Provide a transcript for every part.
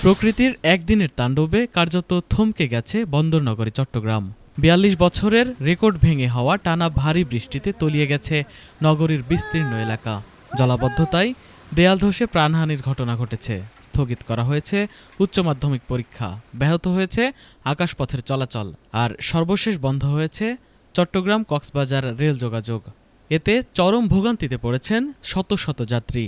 প্রকৃতির একদিনের তাণ্ডবে কার্যত থমকে গেছে বন্দরনগরী চট্টগ্রাম। ৪২ বছরের রেকর্ড ভেঙে হওয়া টানা ভারী বৃষ্টিতে তলিয়ে গেছে নগরীর বিস্তীর্ণ এলাকা। জলাবদ্ধতায় দেয়াল ধসে প্রাণহানির ঘটনা ঘটেছে। স্থগিত করা হয়েছে উচ্চ মাধ্যমিক পরীক্ষা, ব্যাহত হয়েছে আকাশপথের চলাচল, আর সর্বশেষ বন্ধ হয়েছে চট্টগ্রাম কক্সবাজার রেল যোগাযোগ। এতে চরম ভোগান্তিতে পড়েছেন শত শত যাত্রী।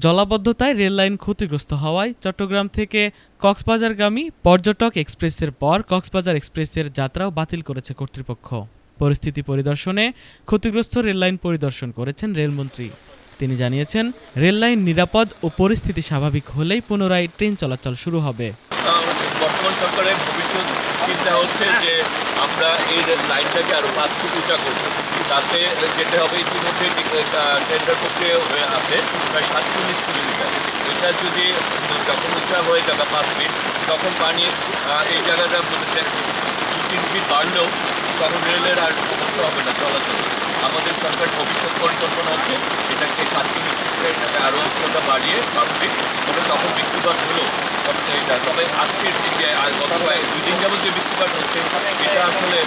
জলাবদ্ধতায় রেললাইন ক্ষতিগ্রস্ত হওয়ায় চট্টগ্রাম থেকে কক্সবাজারগামী পর্যটক এক্সপ্রেসের পর কক্সবাজার এক্সপ্রেসের যাত্রাও বাতিল করেছে কর্তৃপক্ষ। পরিস্থিতি পরিদর্শনে ক্ষতিগ্রস্ত রেললাইন পরিদর্শন করেছেন রেলমন্ত্রী। তিনি জানিয়েছেন, রেললাইন নিরাপদ ও পরিস্থিতি স্বাভাবিক হলেই পুনরায় ট্রেন চলাচল শুরু হবে। বর্তমান সরকারের ভবিষ্যৎ চিন্তা হচ্ছে যে আমরা এই লাইনটাকে আরো 5 ফুট উঁচা করব। তাতে যেতে হবে ইতিমধ্যে টেন্ডার প্রক্রিয়া হয়ে আছে প্রায় 47 কিলোমিটার। এটা যদি যখন উঁচা হয়ে যাবে 5 ফিট, তখন পানি এই জায়গাটা 2-3 ফিট বাড়লেও তখন রেলের আর সমস্যা হবে না চলাচল। আমাদের সরকার ভবিষ্যৎ পরিকল্পনা হচ্ছে এটাকে 47 ফিটে এটাকে আরও উচ্চতা বাড়িয়ে 5 ফিট, তবে তখন বৃষ্টিপাত হলো এটা। তবে আজকের যে গত 2 দিন যাবত যে বৃষ্টিপাত হচ্ছে এটা আসলে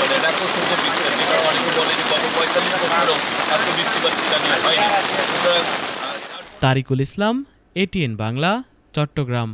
মানে রেকর্ড সংখ্যক বৃষ্টিপাত, যেটা অনেকে বলে যে গত 45 বছরেও এত বৃষ্টিপাত নিয়ে হয়নি। সুতরাং তারিকুল ইসলাম, এটিএন বাংলা, চট্টগ্রাম।